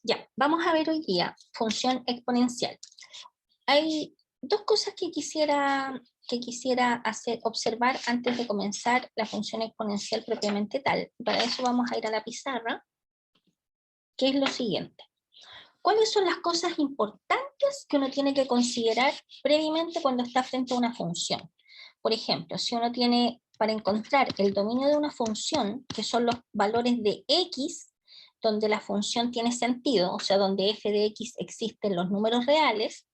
Ya, vamos a ver hoy día función exponencial. Hay dos cosas que quisiera observar antes de comenzar la función exponencial propiamente tal. Para eso vamos a ir a la pizarra, que es lo siguiente. ¿Cuáles son las cosas importantes que uno tiene que considerar previamente cuando está frente a una función? Por ejemplo, si uno tiene, para encontrar el dominio de una función, que son los valores de x, donde la función tiene sentido, o sea, donde f de x existen los números reales,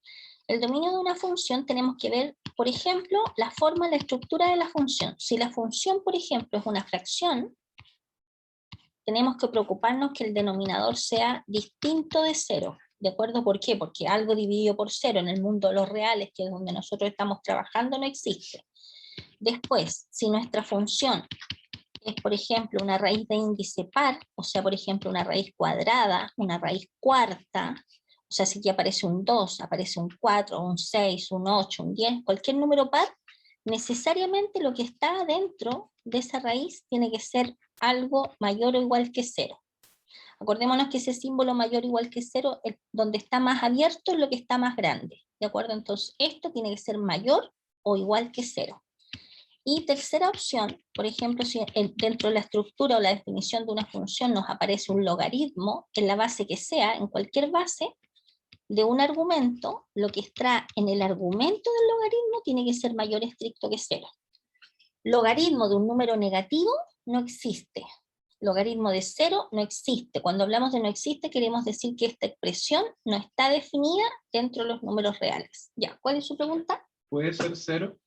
el dominio de una función tenemos que ver, por ejemplo, la forma, la estructura de la función. Si la función, por ejemplo, es una fracción, tenemos que preocuparnos que el denominador sea distinto de cero. ¿De acuerdo? ¿Por qué? Porque algo dividido por cero en el mundo de los reales, que es donde nosotros estamos trabajando, no existe. Después, si nuestra función es, por ejemplo, una raíz de índice par, o sea, por ejemplo, una raíz cuadrada, una raíz cuarta, o sea, si aquí aparece un 2, aparece un 4, un 6, un 8, un 10, cualquier número par, necesariamente lo que está dentro de esa raíz tiene que ser algo mayor o igual que cero. Acordémonos que ese símbolo mayor o igual que cero, donde está más abierto es lo que está más grande, ¿de acuerdo? Entonces esto tiene que ser mayor o igual que cero. Y tercera opción, por ejemplo, si dentro de la estructura o la definición de una función nos aparece un logaritmo, en la base que sea, en cualquier base de un argumento, lo que está en el argumento del logaritmo tiene que ser mayor estricto que cero. Logaritmo de un número negativo no existe. Logaritmo de cero no existe. Cuando hablamos de no existe, queremos decir que esta expresión no está definida dentro de los números reales. Ya, ¿cuál es su pregunta? ¿Puede ser cero?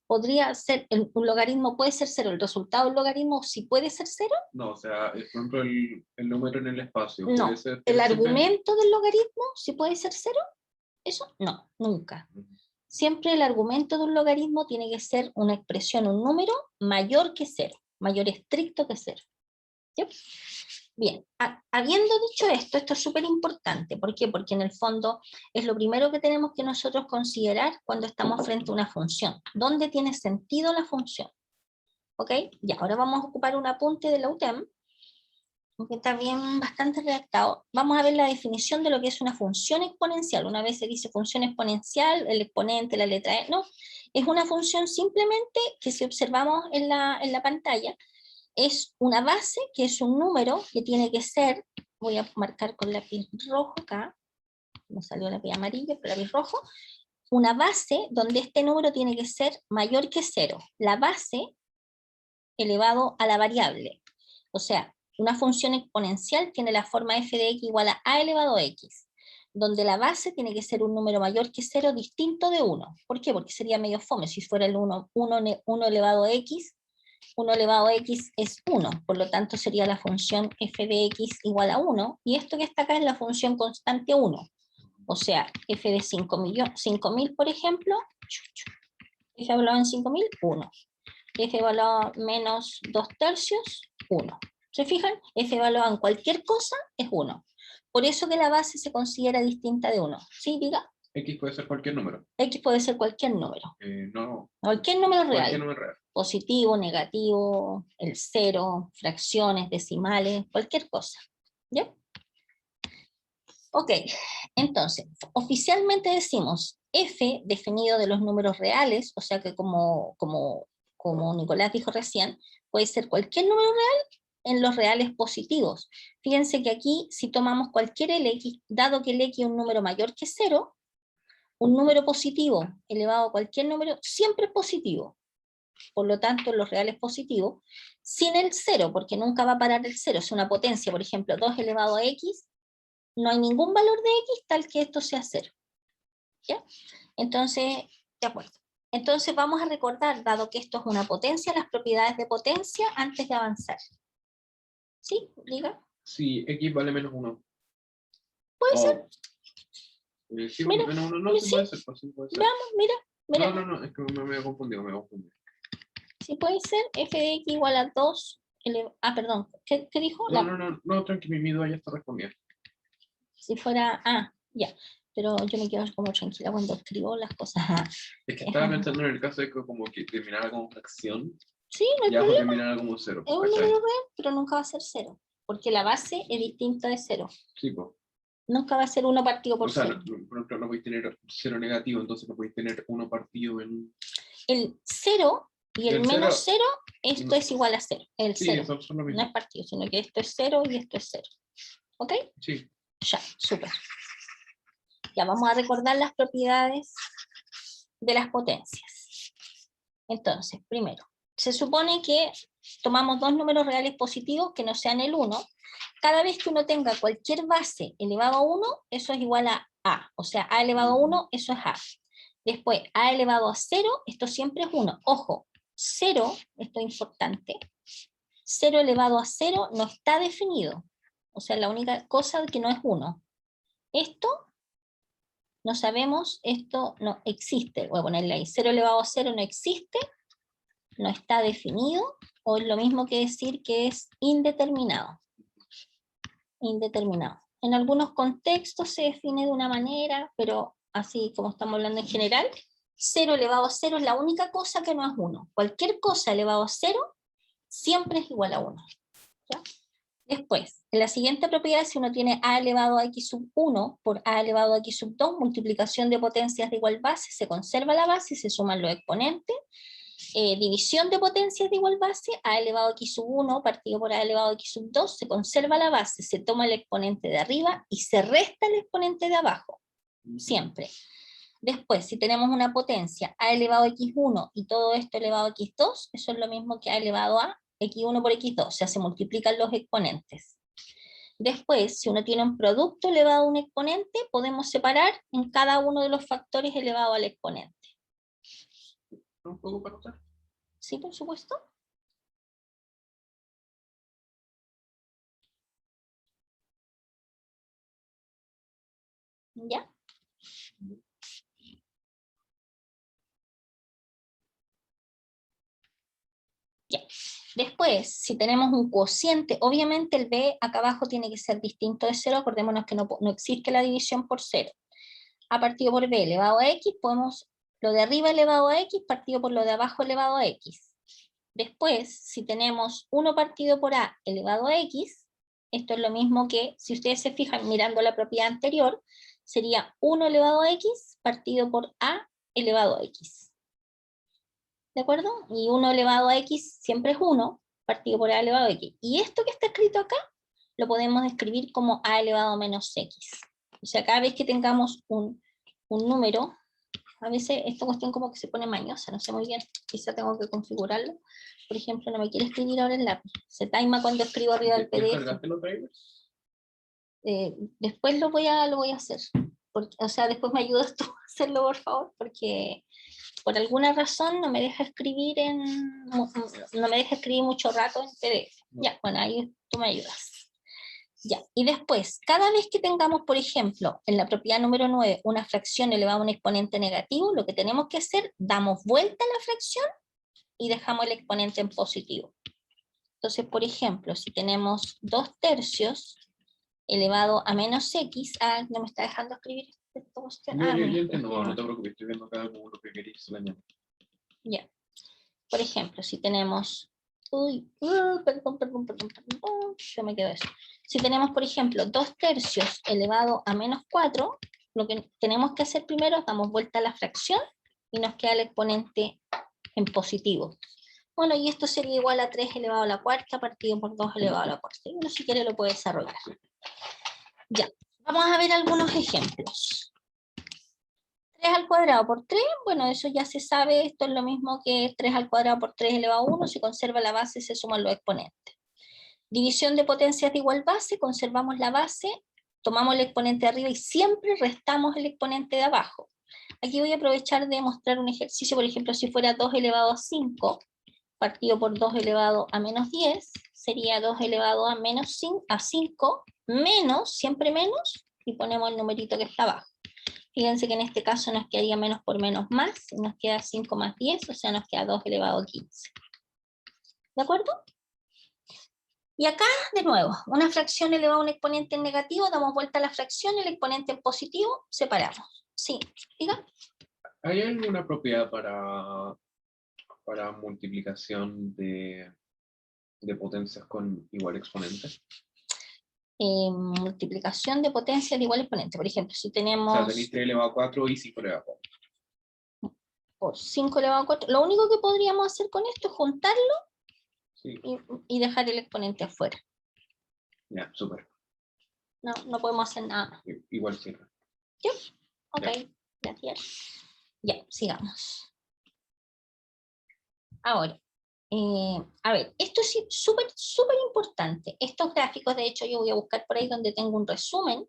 Podría ser, un logaritmo puede ser cero, el resultado del logaritmo sí puede ser cero. No, o sea, por ejemplo, el número en el espacio. No, ¿Puede ser el siempre? argumento del logaritmo sí puede ser cero. Eso no, nunca. Siempre el argumento de un logaritmo tiene que ser una expresión, un número mayor que cero, mayor estricto que cero. ¿Sí? Bien, habiendo dicho esto es súper importante. ¿Por qué? Porque en el fondo es lo primero que tenemos que nosotros considerar cuando estamos frente a una función. ¿Dónde tiene sentido la función? ¿Ok? Ya, ahora vamos a ocupar un apunte de la UTEM, que está bien bastante redactado. Vamos a ver la definición de lo que es una función exponencial. Una vez se dice función exponencial, el exponente, la letra E, no. Es una función simplemente que si observamos en la pantalla, es una base, que es un número que tiene que ser, voy a marcar con lápiz rojo acá, me salió lápiz amarillo, pero lápiz rojo, una base donde este número tiene que ser mayor que cero. La base elevado a la variable. O sea, una función exponencial tiene la forma f de x igual a elevado a x, donde la base tiene que ser un número mayor que 0 distinto de 1. ¿Por qué? Porque sería medio fome si fuera el 1 elevado a x, 1 elevado a x es 1, por lo tanto sería la función f de x igual a 1, y esto que está acá es la función constante 1. O sea, f de 5.000, por ejemplo, f hablado en 5.000, 1. F evaluado menos 2/3, 1. ¿Se fijan? F evaluado en cualquier cosa es 1. Por eso que la base se considera distinta de 1. ¿Sí, diga? X puede ser cualquier número. X puede ser cualquier número. No. Cualquier número real. Cualquier número real. Positivo, negativo, el cero, fracciones, decimales, cualquier cosa. ¿Ya? Ok, entonces, oficialmente decimos f definido de los números reales, o sea que como Nicolás dijo recién, puede ser cualquier número real en los reales positivos. Fíjense que aquí, si tomamos cualquier Lx, dado que el x es un número mayor que 0, un número positivo elevado a cualquier número siempre es positivo. Por lo tanto, en los reales positivos, sin el 0, porque nunca va a parar el 0, es una potencia, por ejemplo, 2 elevado a x, no hay ningún valor de x tal que esto sea 0. ¿Ya? Entonces, de acuerdo. Entonces vamos a recordar, dado que esto es una potencia, las propiedades de potencia antes de avanzar. ¿Sí? Diga. Sí, X vale menos 1. ¿Puede ser? Sí, Mira, menos 1 no, sí sí. puede ser. Sí puede ser. Veamos, mira. No, es que me he confundido, Sí puede ser, f de x igual a 2, perdón, ¿qué dijo? No, tranqui, mi duda ya está respondida. Si fuera, ya, pero yo me quedo como tranquila cuando escribo las cosas. Es que estaba pensando en el caso de que como que terminara como fracción, Sí, no hay ya problema. terminara como 0. Es un número real, pero nunca va a ser 0, porque la base es distinta de 0. Sí, pues. Nunca va a ser 1 partido por O sea, 0. por ejemplo, no podéis tener 0 negativo, entonces no podéis tener 1 partido en... El 0 y el menos 0, esto no. es igual a 0. El Sí, 0 eso son lo no mismo. es partido, sino que esto es 0 y esto es 0. ¿Ok? Sí. Ya, súper. Ya vamos a recordar las propiedades de las potencias. Entonces, primero, se supone que tomamos dos números reales positivos que no sean el 1. Cada vez que uno tenga cualquier base elevado a 1, eso es igual a A. O sea, A elevado a 1, eso es A. Después, A elevado a 0, esto siempre es 1. Ojo, 0, esto es importante, 0 elevado a 0 no está definido. O sea, la única cosa que no es 1. Esto no sabemos, esto no existe. Voy a ponerle ahí, 0 elevado a 0 no existe, no está definido, o es lo mismo que decir que es indeterminado. Indeterminado. En algunos contextos se define de una manera, pero así como estamos hablando en general, 0 elevado a 0 es la única cosa que no es 1. Cualquier cosa elevado a 0 siempre es igual a 1. ¿Ya? Después, en la siguiente propiedad, si uno tiene a elevado a x sub 1 por a elevado a x sub 2, multiplicación de potencias de igual base, se conserva la base y se suman los exponentes. División de potencias de igual base, a elevado a x sub 1 partido por a elevado a x sub 2, se conserva la base, se toma el exponente de arriba y se resta el exponente de abajo, siempre. Después, si tenemos una potencia a elevado a x1 y todo esto elevado a x2, eso es lo mismo que a elevado a x1 por x2, o sea, se multiplican los exponentes. Después, si uno tiene un producto elevado a un exponente, podemos separar en cada uno de los factores elevado al exponente. ¿Un poco para notar? Sí, por supuesto. ¿Ya? Ya. Después, si tenemos un cociente, obviamente el b acá abajo tiene que ser distinto de 0, acordémonos que no existe la división por 0. A partido por b elevado a x, podemos lo de arriba elevado a x partido por lo de abajo elevado a x. Después, si tenemos 1 partido por a elevado a x, esto es lo mismo que, si ustedes se fijan mirando la propiedad anterior, sería 1 elevado a x partido por a elevado a x. ¿De acuerdo? Y 1 elevado a x siempre es 1, partido por a elevado a x. Y esto que está escrito acá, lo podemos escribir como a elevado a menos x. O sea, cada vez que tengamos un número, a veces esta cuestión como que se pone mañosa, no sé muy bien, quizá tengo que configurarlo. Por ejemplo, no me quiere escribir ahora el lápiz. Se taima cuando escribo arriba del PDF. ¿Cargaste los drivers? Después lo voy a hacer. Porque, o sea, después me ayudas tú a hacerlo, por favor, porque por alguna razón no me deja escribir no me deja escribir mucho rato en PDF. Ya, bueno, ahí tú me ayudas. Ya, y después, cada vez que tengamos, por ejemplo, en la propiedad número 9, una fracción elevada a un exponente negativo, lo que tenemos que hacer, damos vuelta a la fracción y dejamos el exponente en positivo. Entonces, por ejemplo, si tenemos 2/3 elevado a menos x, no me está dejando escribir esta cuestión. Yo entiendo, no te preocupes, estoy viendo acá como lo que queréis la mañana. Ya. Por ejemplo, si tenemos... perdón, se me quedó eso. Si tenemos, por ejemplo, 2/3 elevado a menos 4, lo que tenemos que hacer primero es damos vuelta a la fracción y nos queda el exponente en positivo. Bueno, y esto sería igual a 3 elevado a la cuarta partido por 2 elevado a la cuarta. Y uno si quiere lo puede desarrollar. Ya, vamos a ver algunos ejemplos. 3 al cuadrado por 3, bueno, eso ya se sabe, esto es lo mismo que 3 al cuadrado por 3 elevado a 1, se conserva la base y se suman los exponentes. División de potencias de igual base, conservamos la base, tomamos el exponente de arriba y siempre restamos el exponente de abajo. Aquí voy a aprovechar de mostrar un ejercicio, por ejemplo, si fuera 2 elevado a 5, partido por 2 elevado a menos 10, sería 2 elevado a menos 5, menos, siempre menos, y ponemos el numerito que está abajo. Fíjense que en este caso nos quedaría menos por menos más, y nos queda 5 más 10, o sea, nos queda 2 elevado a 15. ¿De acuerdo? Y acá, de nuevo, una fracción elevada a un exponente en negativo, damos vuelta a la fracción, el exponente en positivo, separamos. Sí, diga. ¿Hay alguna propiedad para multiplicación de potencias con igual exponente? multiplicación de potencias de igual exponente. Por ejemplo, si O tenemos sea, tenéis 3 elevado a 4 y 5 elevado a 4. por 5 elevado a 4, lo único que podríamos hacer con esto es juntarlo Sí, y dejar el exponente afuera. ya, súper. No podemos hacer nada más. Igual sirve. ¿Sí? Ok, Ya. gracias. Ya, sigamos. Ahora, a ver, esto es súper importante. Estos gráficos, de hecho, yo voy a buscar por ahí donde tengo un resumen.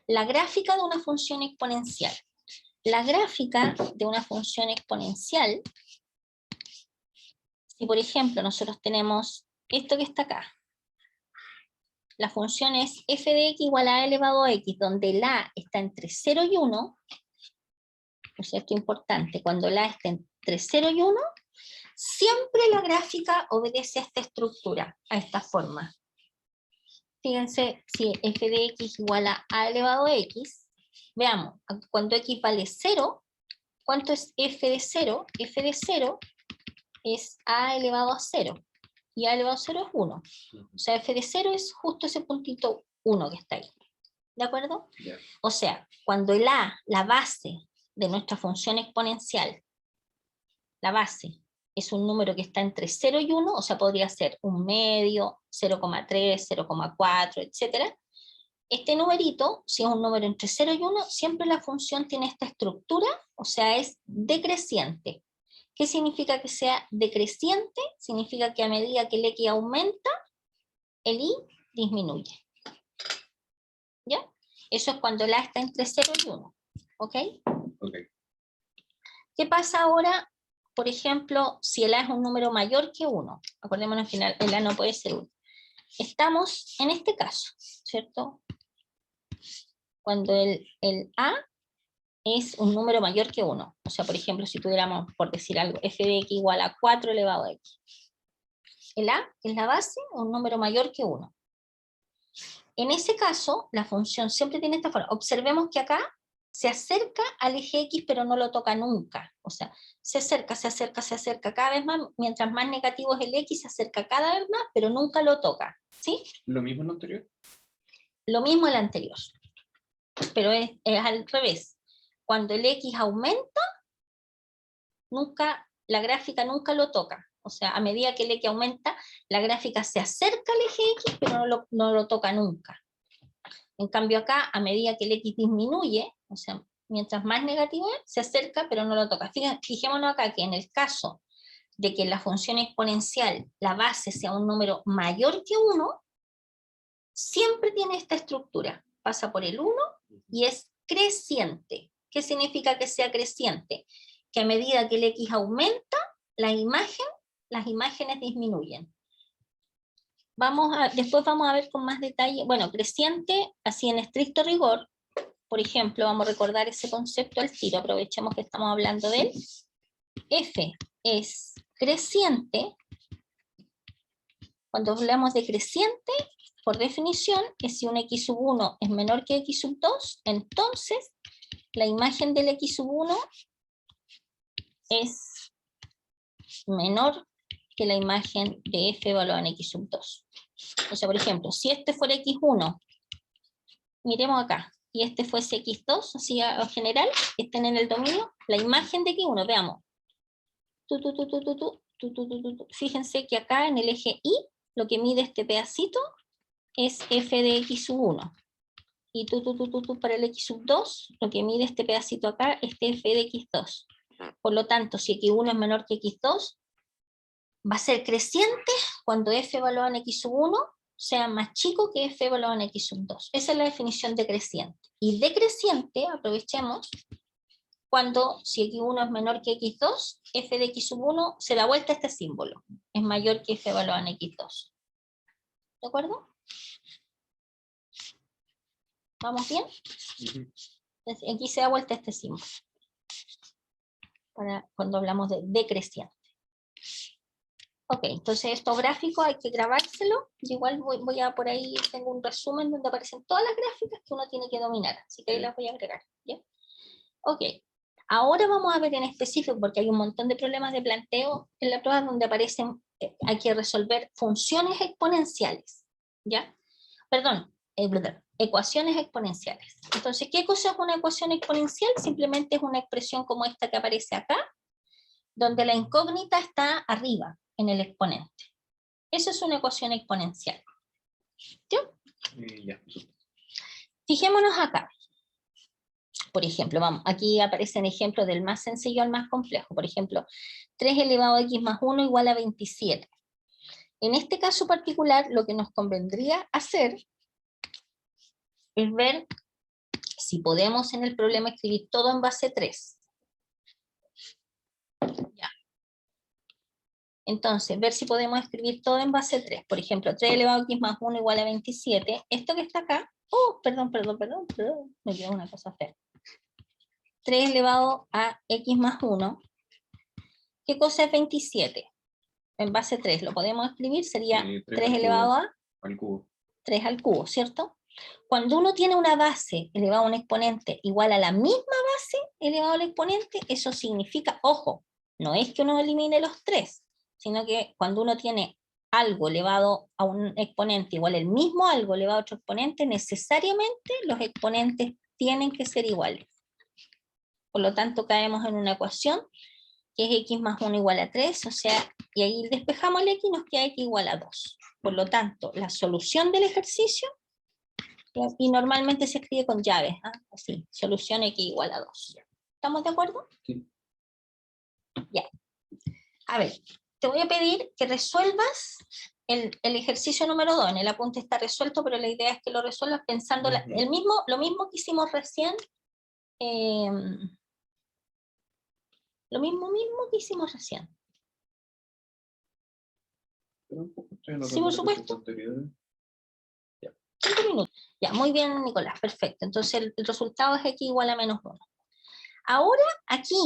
La gráfica de una función exponencial. La gráfica de una función exponencial, si por ejemplo nosotros tenemos esto que está acá, la función es f de x igual a elevado a x, donde la está entre 0 y 1, o sea, esto es importante, cuando la está entre 0 y 1, siempre la gráfica obedece a esta estructura, a esta forma. Fíjense, si f de x igual a elevado a x, veamos, cuando x vale 0, ¿cuánto es f de 0? F de 0 es a elevado a 0, y a elevado a 0 es 1. O sea, f de 0 es justo ese puntito 1 que está ahí. ¿De acuerdo? Yeah. O sea, cuando el a, la base de nuestra función exponencial, la base, es un número que está entre 0 y 1, o sea, podría ser un medio, 0,3, 0,4, etc. Este numerito, si es un número entre 0 y 1, siempre la función tiene esta estructura, o sea, es decreciente. ¿Qué significa que sea decreciente? Significa que a medida que el x aumenta, el y disminuye. ¿Ya? Eso es cuando la está entre 0 y 1. ¿Ok? Ok. ¿Qué pasa ahora, por ejemplo, si el a es un número mayor que 1? Acordémonos al final, el a no puede ser 1. Estamos en este caso, ¿cierto? Cuando el a es un número mayor que 1. O sea, por ejemplo, si tuviéramos, por decir algo, f de x igual a 4 elevado a x. El a es la base, un número mayor que 1. En ese caso, la función siempre tiene esta forma. Observemos que acá se acerca al eje X, pero no lo toca nunca. O sea, se acerca, se acerca, se acerca cada vez más. Mientras más negativo es el X, se acerca cada vez más, pero nunca lo toca. ¿Sí? ¿Lo mismo en lo anterior? Lo mismo el anterior. Pero es al revés. Cuando el X aumenta, la gráfica nunca lo toca. O sea, a medida que el X aumenta, la gráfica se acerca al eje X, pero no lo toca nunca. En cambio acá, a medida que el X disminuye, o sea, mientras más negativo es, se acerca, pero no lo toca. Fijémonos acá que en el caso de que la función exponencial, la base sea un número mayor que 1, siempre tiene esta estructura. Pasa por el 1 y es creciente. ¿Qué significa que sea creciente? Que a medida que el X aumenta, las imágenes disminuyen. Después vamos a ver con más detalle, bueno, creciente, así en estricto rigor, por ejemplo, vamos a recordar ese concepto al tiro, aprovechemos que estamos hablando de él. F es creciente, cuando hablamos de creciente, por definición, es si un x sub 1 es menor que x sub 2, entonces la imagen del x sub 1 es menor que la imagen de f evaluada en x sub 2. O sea, por ejemplo, si este fuera x1, miremos acá, y este fuese x2, así en general, estén en el dominio, la imagen de x1, veamos. Fíjense que acá en el eje Y, lo que mide este pedacito es f de x sub 1. Y para el x sub 2, lo que mide este pedacito acá es f de x2. Por lo tanto, si x1 es menor que x2, va a ser creciente cuando f evaluado en x sub 1 sea más chico que f evaluado en x sub 2. Esa es la definición de creciente. Y decreciente, aprovechemos, cuando si x1 es menor que x2, f de x sub 1 se da vuelta a este símbolo. Es mayor que f evaluado en x2. ¿De acuerdo? ¿Vamos bien? Entonces, aquí se da vuelta este símbolo. Para cuando hablamos de decreciente. Ok, entonces estos gráficos hay que grabárselo. Yo igual voy a por ahí, tengo un resumen donde aparecen todas las gráficas que uno tiene que dominar. Así que ahí las voy a agregar. ¿Ya? Ok, ahora vamos a ver en específico, porque hay un montón de problemas de planteo en la prueba donde aparecen, hay que resolver funciones exponenciales. ¿Ya? Perdón, ecuaciones exponenciales. Entonces, ¿qué cosa es una ecuación exponencial? Simplemente es una expresión como esta que aparece acá, donde la incógnita está arriba, en el exponente. Eso es una ecuación exponencial. ¿Yo? Ya. Fijémonos acá. Por ejemplo, vamos, aquí aparecen ejemplos del más sencillo al más complejo. Por ejemplo, 3 elevado a x más 1 igual a 27. En este caso particular, lo que nos convendría hacer es ver si podemos en el problema escribir todo en base 3. Ya. Entonces, ver si podemos escribir todo en base 3. Por ejemplo, 3 elevado a x más 1 igual a 27. Esto que está acá, perdón, me quedó una cosa fea. 3 elevado a x más 1. ¿Qué cosa es 27? En base 3, lo podemos escribir, sería 3 elevado al cubo. 3 al cubo, ¿cierto? Cuando uno tiene una base elevado a un exponente igual a la misma base elevado al exponente, eso significa, ojo, no es que uno elimine los 3, sino que cuando uno tiene algo elevado a un exponente igual al mismo algo elevado a otro exponente, necesariamente los exponentes tienen que ser iguales. Por lo tanto, caemos en una ecuación que es x más 1 igual a 3, o sea, y ahí despejamos el x y nos queda x igual a 2. Por lo tanto, la solución del ejercicio, y normalmente se escribe con llaves, así, solución x igual a 2. ¿Estamos de acuerdo? Sí. Ya. A ver, te voy a pedir que resuelvas el ejercicio número 2. En el apunte está resuelto, pero la idea es que lo resuelvas pensando lo mismo que hicimos recién. Lo mismo que hicimos recién. Sí, por supuesto. 5 minutos. Ya, muy bien, Nicolás, perfecto. Entonces el resultado es x igual a menos 1. Ahora, aquí,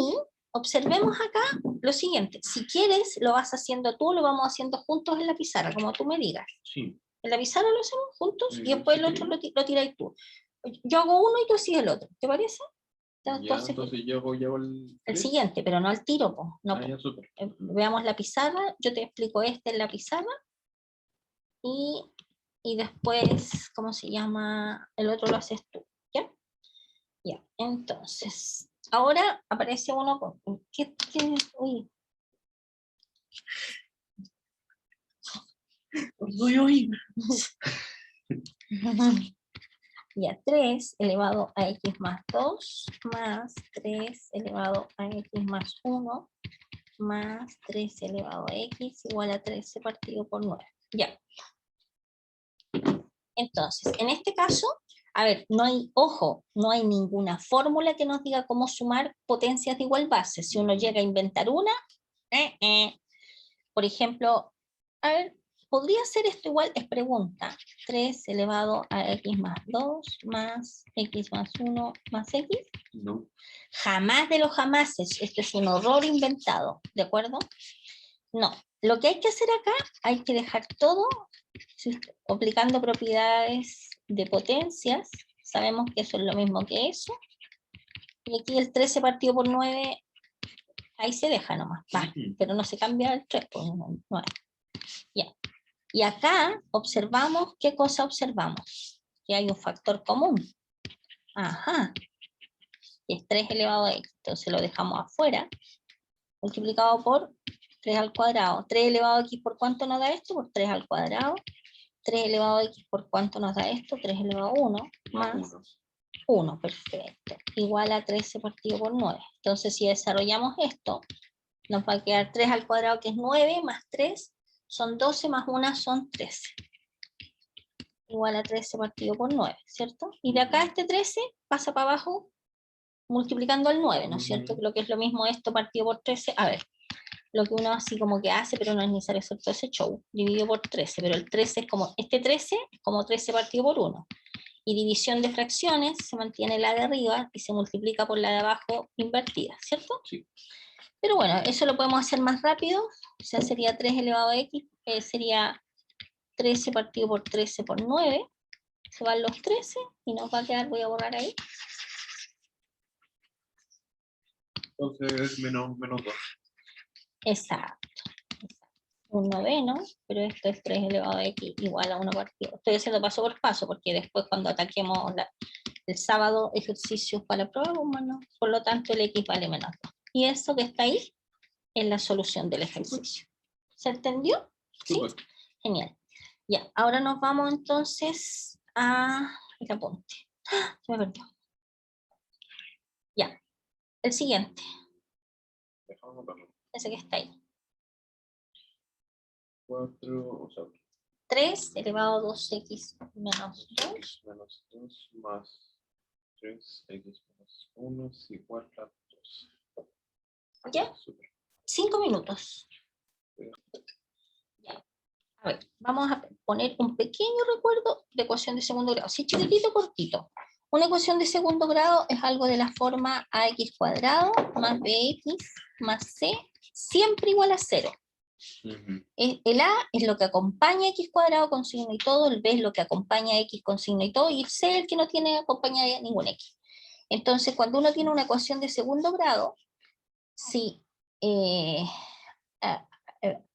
observemos acá lo siguiente. Si quieres, lo vas haciendo tú, lo vamos haciendo juntos en la pizarra, como tú me digas. Sí. En la pizarra lo hacemos juntos y después el otro lo tiráis tú. Yo hago uno y tú sigues el otro. ¿Te parece? Entonces yo hago el siguiente, pero no al tiro. Po. No, ya, súper. Veamos la pizarra, yo te explico en la pizarra y después, ¿cómo se llama? El otro lo haces tú, ¿ya? Ya, entonces, ahora aparece uno con... Uy. Uy. Ya, 3 elevado a x más 2 más 3 elevado a x más 1 más 3 elevado a x igual a 13 partido por 9. Ya. Entonces, en este caso, a ver, no hay ninguna fórmula que nos diga cómo sumar potencias de igual base. Si uno llega a inventar una, por ejemplo, a ver, ¿podría ser esto igual? Es pregunta. 3 elevado a x más 2 más x más 1 más x. No. Jamás de los jamases. Esto es un horror inventado, ¿de acuerdo? No. Lo que hay que hacer acá, hay que dejar todo aplicando propiedades de potencias. Sabemos que eso es lo mismo que eso. Y aquí el 13 partido por 9, ahí se deja nomás, pero no se cambia el 3 por 9. Ya. Y acá observamos, ¿qué cosa observamos? Que hay un factor común. Ajá. Que es 3 elevado a x. Entonces lo dejamos afuera. Multiplicado por 3 al cuadrado. 3 elevado a x, ¿por cuánto nos da esto? Por 3 al cuadrado. 3 elevado a x, ¿por cuánto nos da esto? 3 elevado a 1 más 1, perfecto. Igual a 13 partido por 9. Entonces, si desarrollamos esto, nos va a quedar 3 al cuadrado, que es 9, más 3, son 12, más 1 son 13. Igual a 13 partido por 9, ¿cierto? Y de acá este 13 pasa para abajo multiplicando al 9, ¿no es cierto? Lo que es lo mismo esto partido por 13. A ver, lo que uno así como que hace, pero no es necesario hacer todo ese show, dividido por 13, pero el 13 es como, este 13 es como 13 partido por 1. Y división de fracciones, se mantiene la de arriba y se multiplica por la de abajo invertida, ¿cierto? Sí. Pero bueno, eso lo podemos hacer más rápido, o sea, sería 3 elevado a x, sería 13 partido por 13 por 9, se van los 13 y nos va a quedar, voy a borrar ahí. Entonces es menos 2. Exacto. un noveno, pero esto es 3 elevado a x igual a 1 partido. Estoy haciendo paso por paso, porque después cuando ataquemos el sábado ejercicios para prueba, bueno, por lo tanto el x vale menos 2. Y eso que está ahí es la solución del ejercicio. ¿Se entendió? ¿Sí? Genial. Ya, ahora nos vamos entonces a el apunte. ¡Ah! Se me perdió. Ya, el siguiente. Ese que está ahí. 4, o sea, 3 elevado a 2x menos 2. x menos 2 más 3x menos 1 es igual a 2. ¿Ya? Súper. 5 minutos. Ya. A ver, vamos a poner un pequeño recuerdo de ecuación de segundo grado. Sí, chiquitito, cortito. Una ecuación de segundo grado es algo de la forma ax cuadrado más bx más c, siempre igual a 0. El a es lo que acompaña a x cuadrado con signo y todo, el b es lo que acompaña a x con signo y todo, y el c es el que no tiene acompañada ningún x. Entonces, cuando uno tiene una ecuación de segundo grado, si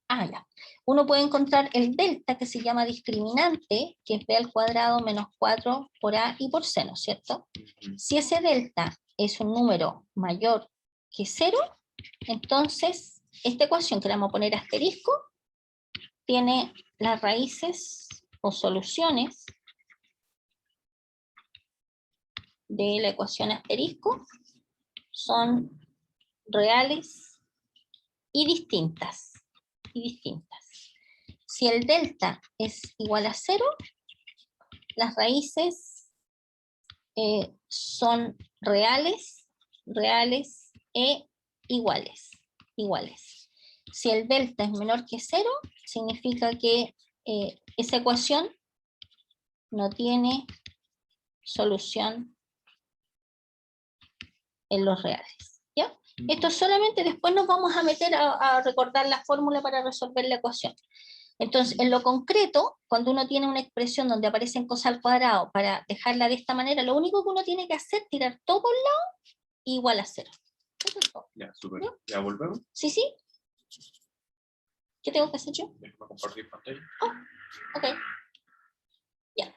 ya. Uno puede encontrar el delta que se llama discriminante, que es b al cuadrado menos 4 por a y por c, ¿no es cierto? Si ese delta es un número mayor que 0, entonces esta ecuación que le vamos a poner asterisco tiene las raíces o soluciones de la ecuación asterisco son reales y distintas. Si el delta es igual a 0, las raíces son reales e iguales. Si el delta es menor que 0, significa que esa ecuación no tiene solución en los reales. ¿Ya? Esto solamente después nos vamos a meter a recordar la fórmula para resolver la ecuación. Entonces, en lo concreto, cuando uno tiene una expresión donde aparecen cosas al cuadrado, para dejarla de esta manera, lo único que uno tiene que hacer es tirar todo por un lado igual a 0. Eso es todo. Ya, súper. ¿Ya volvemos? Sí, sí. ¿Qué tengo que hacer yo? Déjame compartir pantalla. Oh, ok. Ya.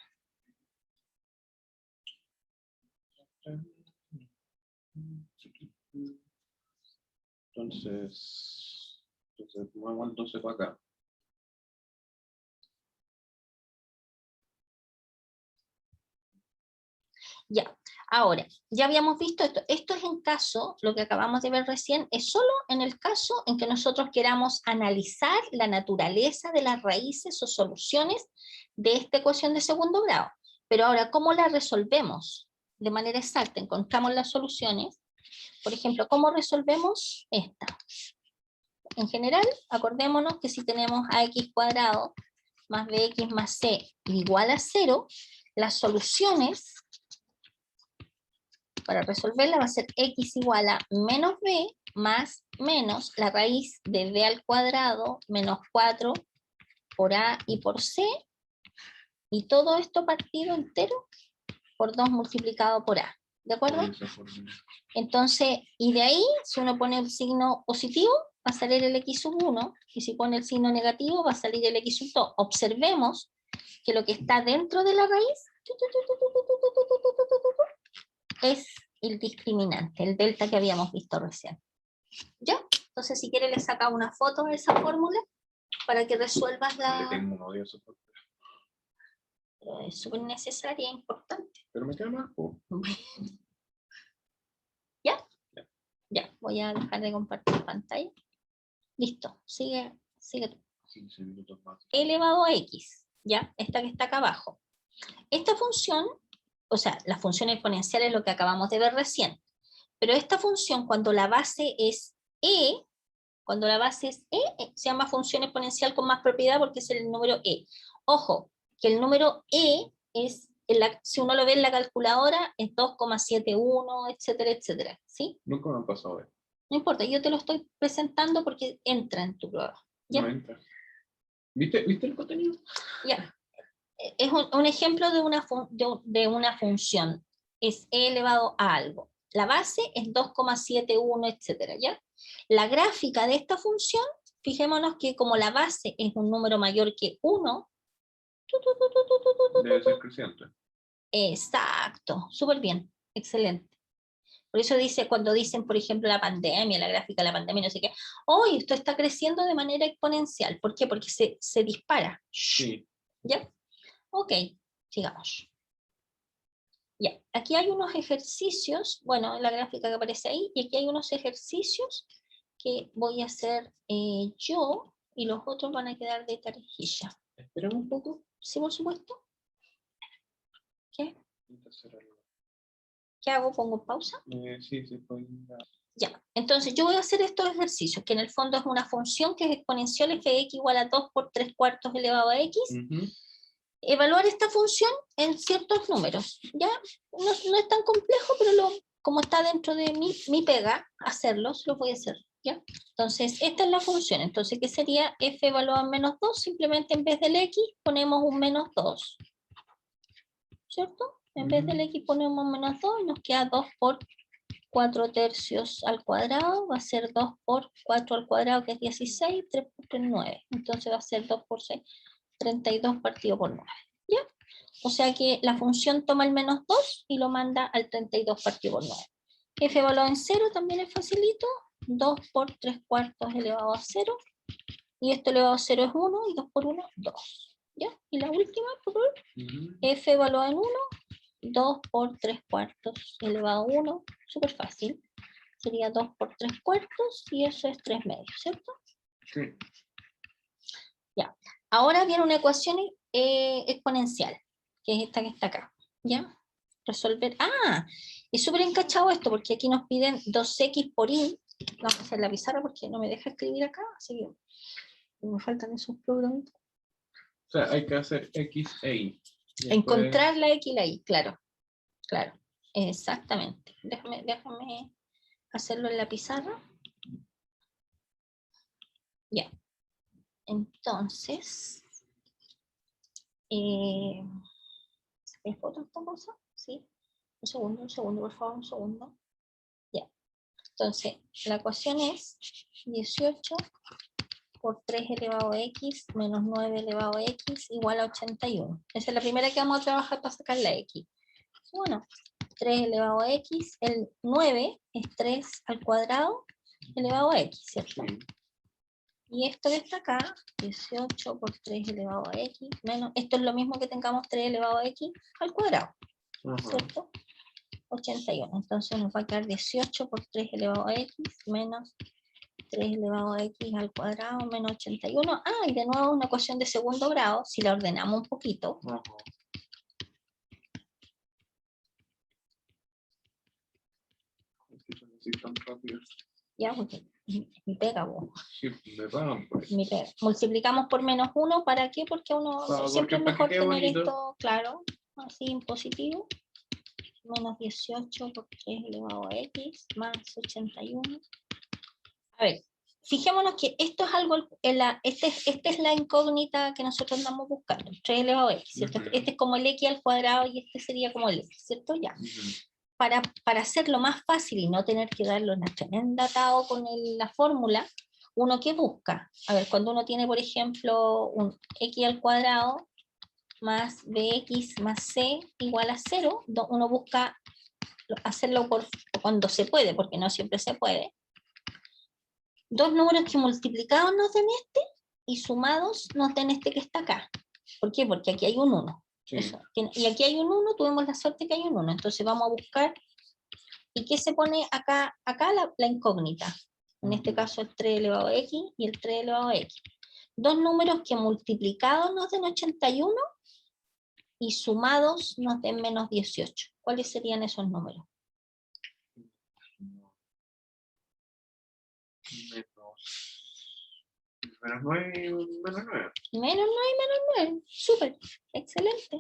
Entonces muevo el 12 para acá. Ya, ahora, ya habíamos visto esto. Esto es en caso, lo que acabamos de ver recién, es solo en el caso en que nosotros queramos analizar la naturaleza de las raíces o soluciones de esta ecuación de segundo grado. Pero ahora, ¿cómo la resolvemos? De manera exacta, encontramos las soluciones. Por ejemplo, ¿cómo resolvemos esta? En general, acordémonos que si tenemos ax cuadrado más bx más c igual a 0, las soluciones para resolverla va a ser x igual a menos b más menos la raíz de b al cuadrado menos 4 por a y por c, y todo esto partido entero por 2 multiplicado por a. ¿De acuerdo? Entonces, y de ahí, si uno pone el signo positivo, va a salir el x sub 1, y si pone el signo negativo, va a salir el x sub 2. Observemos que lo que está dentro de la raíz es el discriminante, el delta que habíamos visto recién. ¿Ya? Entonces, si quieres, le saca una foto de esa fórmula para que resuelvas la... Le tengo un odio a esa fórmula. Es súper necesaria e importante. Pero me queda más. ¿Ya? Ya, voy a dejar de compartir pantalla. Listo, sigue tú. 15 minutos más. Elevado a x, ¿ya? Esta que está acá abajo. Esta función, o sea, la función exponencial es lo que acabamos de ver recién, pero esta función cuando la base es e, se llama función exponencial con más propiedad porque es el número e. Ojo, que el número e es, si uno lo ve en la calculadora, es 2,71, etcétera, etcétera, ¿sí? Nunca me han pasado eso. No importa, yo te lo estoy presentando porque entra en tu prueba. ¿Ya? No entra. ¿Viste el contenido? Ya. Es un ejemplo de una función. Es e elevado a algo. La base es 2,71, etcétera, ¿ya? La gráfica de esta función fijémonos que como la base es un número mayor que 1, Debe ser creciente. exacto, súper bien, excelente. Por eso dice, cuando dicen, por ejemplo, la pandemia, la gráfica de la pandemia, no sé qué, hoy esto está creciendo de manera exponencial. ¿Por qué? Porque se dispara. Sí. ¿Ya? Ok, sigamos. Ya, aquí hay unos ejercicios, bueno, la gráfica que aparece ahí, y aquí hay unos ejercicios que voy a hacer yo, y los otros van a quedar de tarjilla. Esperemos un poco. Sí, por supuesto. ¿Qué? Entonces, ¿Qué hago? ¿Pongo pausa? sí, sí, pues. Ya, entonces yo voy a hacer estos ejercicios, que en el fondo es una función que es exponencial fx igual a 2 por 3 cuartos elevado a x. Evaluar esta función en ciertos números, ¿ya? No es tan complejo, pero como está dentro de mi pega, hacerlos, lo voy a hacer, ¿ya? Entonces, esta es la función. Entonces, ¿qué sería f evaluado en menos 2? Simplemente en vez del x ponemos un menos 2, ¿cierto? En vez del x ponemos menos 2 y nos queda 2 por 4 tercios al cuadrado, va a ser 2 por 4 al cuadrado, que es 16, 3 por 3, 9. Entonces va a ser 2 por 6, 32 partido por 9. ¿Ya? O sea que la función toma el menos 2 y lo manda al 32 partido por 9. F evaluado en 0 también es facilito. 2 por 3 cuartos elevado a 0. Y esto elevado a 0 es 1 y 2 por 1, 2. ¿Ya? Y la última, por favor. F evaluado en 1. 2 por 3 cuartos elevado a 1, súper fácil. Sería 2 por 3 cuartos y eso es 3 medios, ¿cierto? Sí. Ya. Ahora viene una ecuación exponencial, que es esta que está acá. ¿Ya? Resolver. Ah, es súper encachado esto, porque aquí nos piden 2x por y. Vamos a hacer la pizarra porque no me deja escribir acá, así que me faltan esos programas. O sea, hay que hacer x e y. Encontrar la x y la y, claro. Claro, exactamente. Déjame hacerlo en la pizarra. Ya. Entonces, ¿es foto esta cosa? Sí. Un segundo, por favor, un segundo. Ya. Entonces, la ecuación es 18 por 3 elevado a x menos 9 elevado a x igual a 81. Esa es la primera que vamos a trabajar para sacar la x. Bueno, 3 elevado a x, el 9 es 3 al cuadrado elevado a x, ¿cierto? Sí. Y esto que está acá, 18 por 3 elevado a x, menos, esto es lo mismo que tengamos 3 elevado a x al cuadrado, ¿cierto? 81, entonces nos va a quedar 18 por 3 elevado a x, menos 3 elevado a x al cuadrado, menos 81. Ah, y de nuevo una ecuación de segundo grado, si la ordenamos un poquito. Es que yo no soy tan rápido. Ya, porque mi pega, vos. Sí, me pagan por eso. Mi pega. Multiplicamos por menos 1, ¿para qué? Porque uno siempre es mejor tener bonito. Esto claro, así en positivo. Menos 18 por 3 elevado a x, más 81. A ver, fijémonos que esto es algo, esta es la incógnita que nosotros andamos buscando, 3 elevado a x, ¿cierto? Este es como el x al cuadrado y este sería como el x, ¿cierto? Ya. Para hacerlo más fácil y no tener que darle una tremenda atado con la fórmula, uno que busca, a ver, cuando uno tiene, por ejemplo, un x al cuadrado más bx más c igual a 0, uno busca hacerlo cuando se puede, porque no siempre se puede. Dos números que multiplicados nos den este y sumados nos den este que está acá. ¿Por qué? Porque aquí hay un 1. Sí. Y aquí hay un 1, tuvimos la suerte que hay un 1. Entonces vamos a buscar. ¿Y qué se pone acá? Acá la incógnita. En este caso el 3 elevado a x y el 3 elevado a x. Dos números que multiplicados nos den 81 y sumados nos den menos 18. ¿Cuáles serían esos números? Menos 9 y menos 9. Menos 9 y menos 9. Súper, excelente.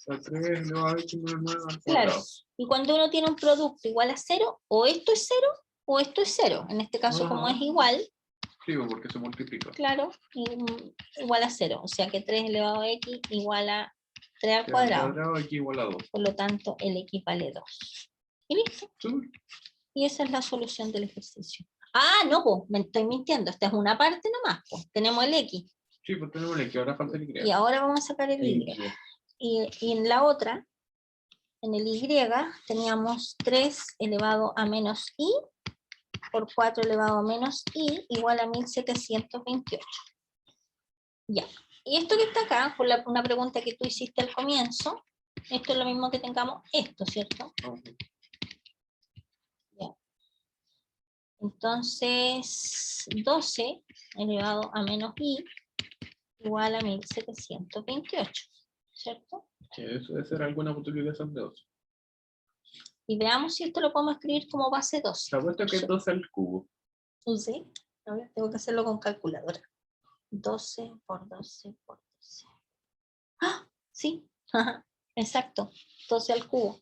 El 3 elevado a x menos 9 al cuadrado. Claro. Y cuando uno tiene un producto igual a 0, o esto es 0 o esto es 0. En este caso, como es igual. Sí, porque se multiplica. Claro, igual a 0. O sea que 3 elevado a x igual a 3 al cuadrado. Al cuadrado, x igual a 2. Por lo tanto, el x vale 2. ¿Y listo? Sí. Y esa es la solución del ejercicio. Ah, no, pues, me estoy mintiendo. Esta es una parte nomás, pues. Tenemos el X. Sí, pues tenemos el que ahora falta el Y. Y ahora vamos a sacar el Y. Y en la otra, en el Y, teníamos 3 elevado a menos I por 4 elevado a menos I igual a 1728. Ya. Y esto que está acá, por una pregunta que tú hiciste al comienzo, esto es lo mismo que tengamos esto, ¿cierto? Okay. Ya. Entonces, 12 elevado a menos I igual a 1728, ¿cierto? Eso debe ser alguna multiplicación de 2. Y veamos si esto lo podemos escribir como base 12. Se ha puesto que es 12 al cubo. ¿Sí? A ver, tengo que hacerlo con calculadora. 12 por 12 por 12. ¡Ah! Sí, exacto. 12 al cubo.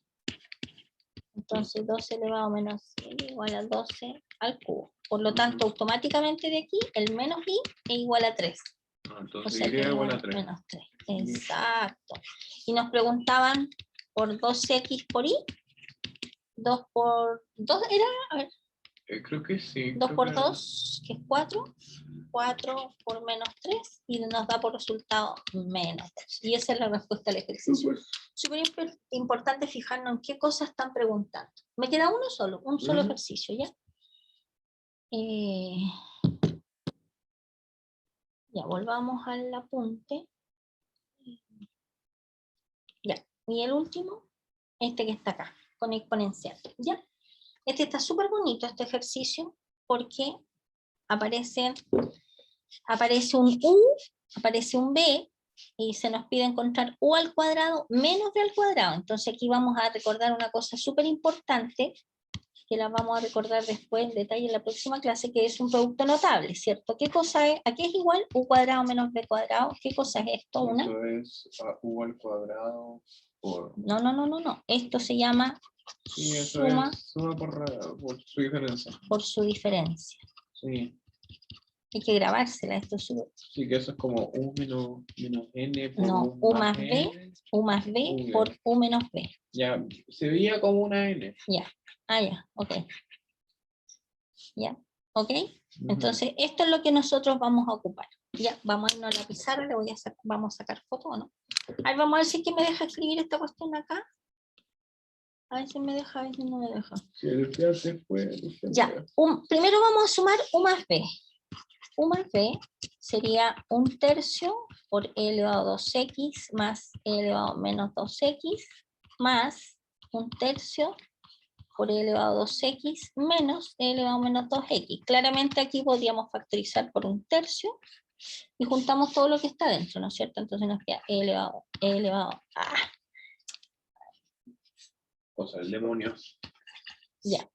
Entonces 12 elevado a menos 100 igual a 12 al cubo. Por lo tanto, automáticamente de aquí, el menos i es igual a 3. Entonces O sea, y igual a 3. Menos 3. Exacto. Y nos preguntaban por 2x por i. 2 por 2 era, a ver, Creo que sí. 2 por 2, que es 4. 4 por menos 3 y nos da por resultado menos 2. Y esa es la respuesta al ejercicio. Súper importante fijarnos en qué cosas están preguntando. Me queda uno solo, un solo ejercicio, ¿ya? Ya, volvamos al apunte. Ya, y el último, este que está acá, con exponencial, ¿ya? Este está súper bonito, este ejercicio, porque aparece un U, aparece un B, y se nos pide encontrar U al cuadrado menos B al cuadrado. Entonces aquí vamos a recordar una cosa súper importante, que la vamos a recordar después en detalle en la próxima clase, que es un producto notable, ¿cierto? ¿Qué cosa es? ¿A qué es igual? U cuadrado menos B cuadrado. ¿Qué cosa es esto? Una. Esto es U al cuadrado por... No. Esto se llama Sí, eso suma es suma por su diferencia. por su diferencia. Sí. Hay que grabársela, esto es súper. Sí, que eso es como U menos N por No, U más B, U más B por U menos B. Ya, se veía como una N. Ya, ya, ok. Ya, ok. Entonces, esto es lo que nosotros vamos a ocupar. Ya, vamos a irnos a la pizarra, vamos a sacar foto o no. A ver, vamos a ver si es que me deja escribir esta cuestión acá. A ver si me deja, a ver si no me deja. Sí, después. Ya, primero vamos a sumar U más B. U más B sería 1/3 por e elevado a 2x más e elevado a menos 2x más 1/3 por e elevado a 2x menos e elevado a menos 2x. Claramente aquí podríamos factorizar por 1/3 y juntamos todo lo que está dentro, ¿no es cierto? Entonces nos queda e elevado a... Cosa del demonio. Ya,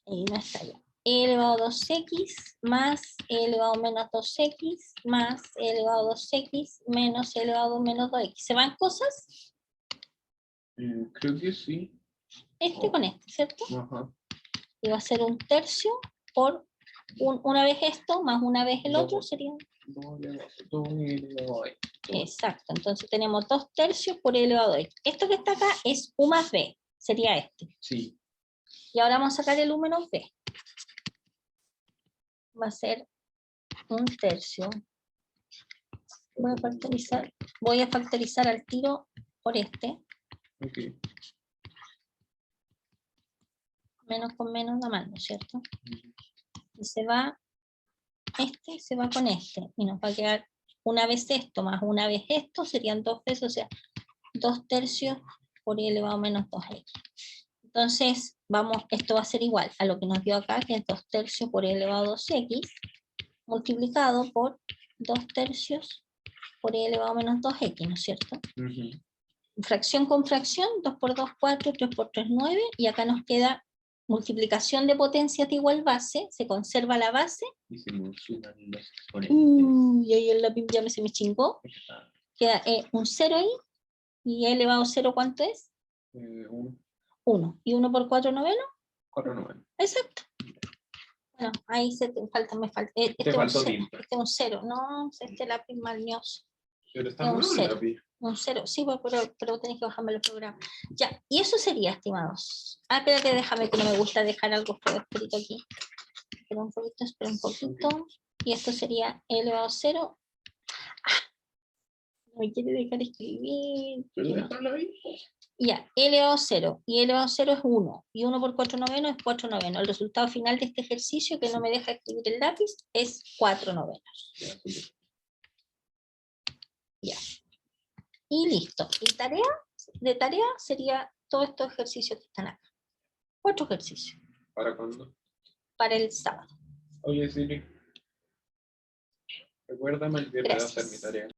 y no está ya. E elevado a 2x más e elevado a menos 2x más e elevado a 2x menos e elevado a menos 2x. ¿Se van cosas? Creo que sí. Con este, ¿cierto? Ajá. Y va a ser 1/3 por una vez esto más una vez el otro sería... Exacto, entonces tenemos 2/3 por e elevado a x. Esto que está acá es u más b, sería este. Sí. Y ahora vamos a sacar el u menos b. Va a ser 1/3. Voy a factorizar al tiro por este. Okay. Menos con menos da más, ¿no es cierto? Y se va con este. Y nos va a quedar una vez esto más una vez esto, serían 2 veces, o sea, 2/3 por e elevado a menos 2x. Entonces, esto va a ser igual a lo que nos dio acá, que es 2/3 por e elevado a 2x, multiplicado por 2/3 por e elevado a menos 2x, ¿no es cierto? Fracción con fracción, 2 por 2, 4, 3 por 3, 9, y acá nos queda multiplicación de potencias de igual base, se conserva la base. Y se mencionan los exponentes. Y ahí el lápiz ya se me chingó. Queda un 0 ahí, y e elevado a 0, ¿cuánto es? 1. ¿Y 1 por 4 noveno? 4 novenos. Exacto. Bueno, ahí me falta. Este es un 0. No, este lápiz malñoso. Pero está es un nuevo el 0. lápiz. Un 0, sí, pero tenés que bajarme el programa. Ya, y eso sería, estimados. Espérate, déjame que no me gusta dejar algo escrito aquí. Espera un poquito. Y esto sería elevado a 0. No me quiere dejar escribir. ¿Pero dejarlo ahí? Ya, elevado a 0. Y elevado a 0 es 1. Y 1 por 4 novenos es 4 novenos. El resultado final de este ejercicio, que no me deja escribir el lápiz, es 4 novenos. Ya, súper. Ya. Y listo. Y de tarea sería todos estos ejercicios que están acá. 4 ejercicios ¿Para cuándo? para el sábado. Oye, Siri. Recuérdame el viernes de hacer mi Gracias. tarea.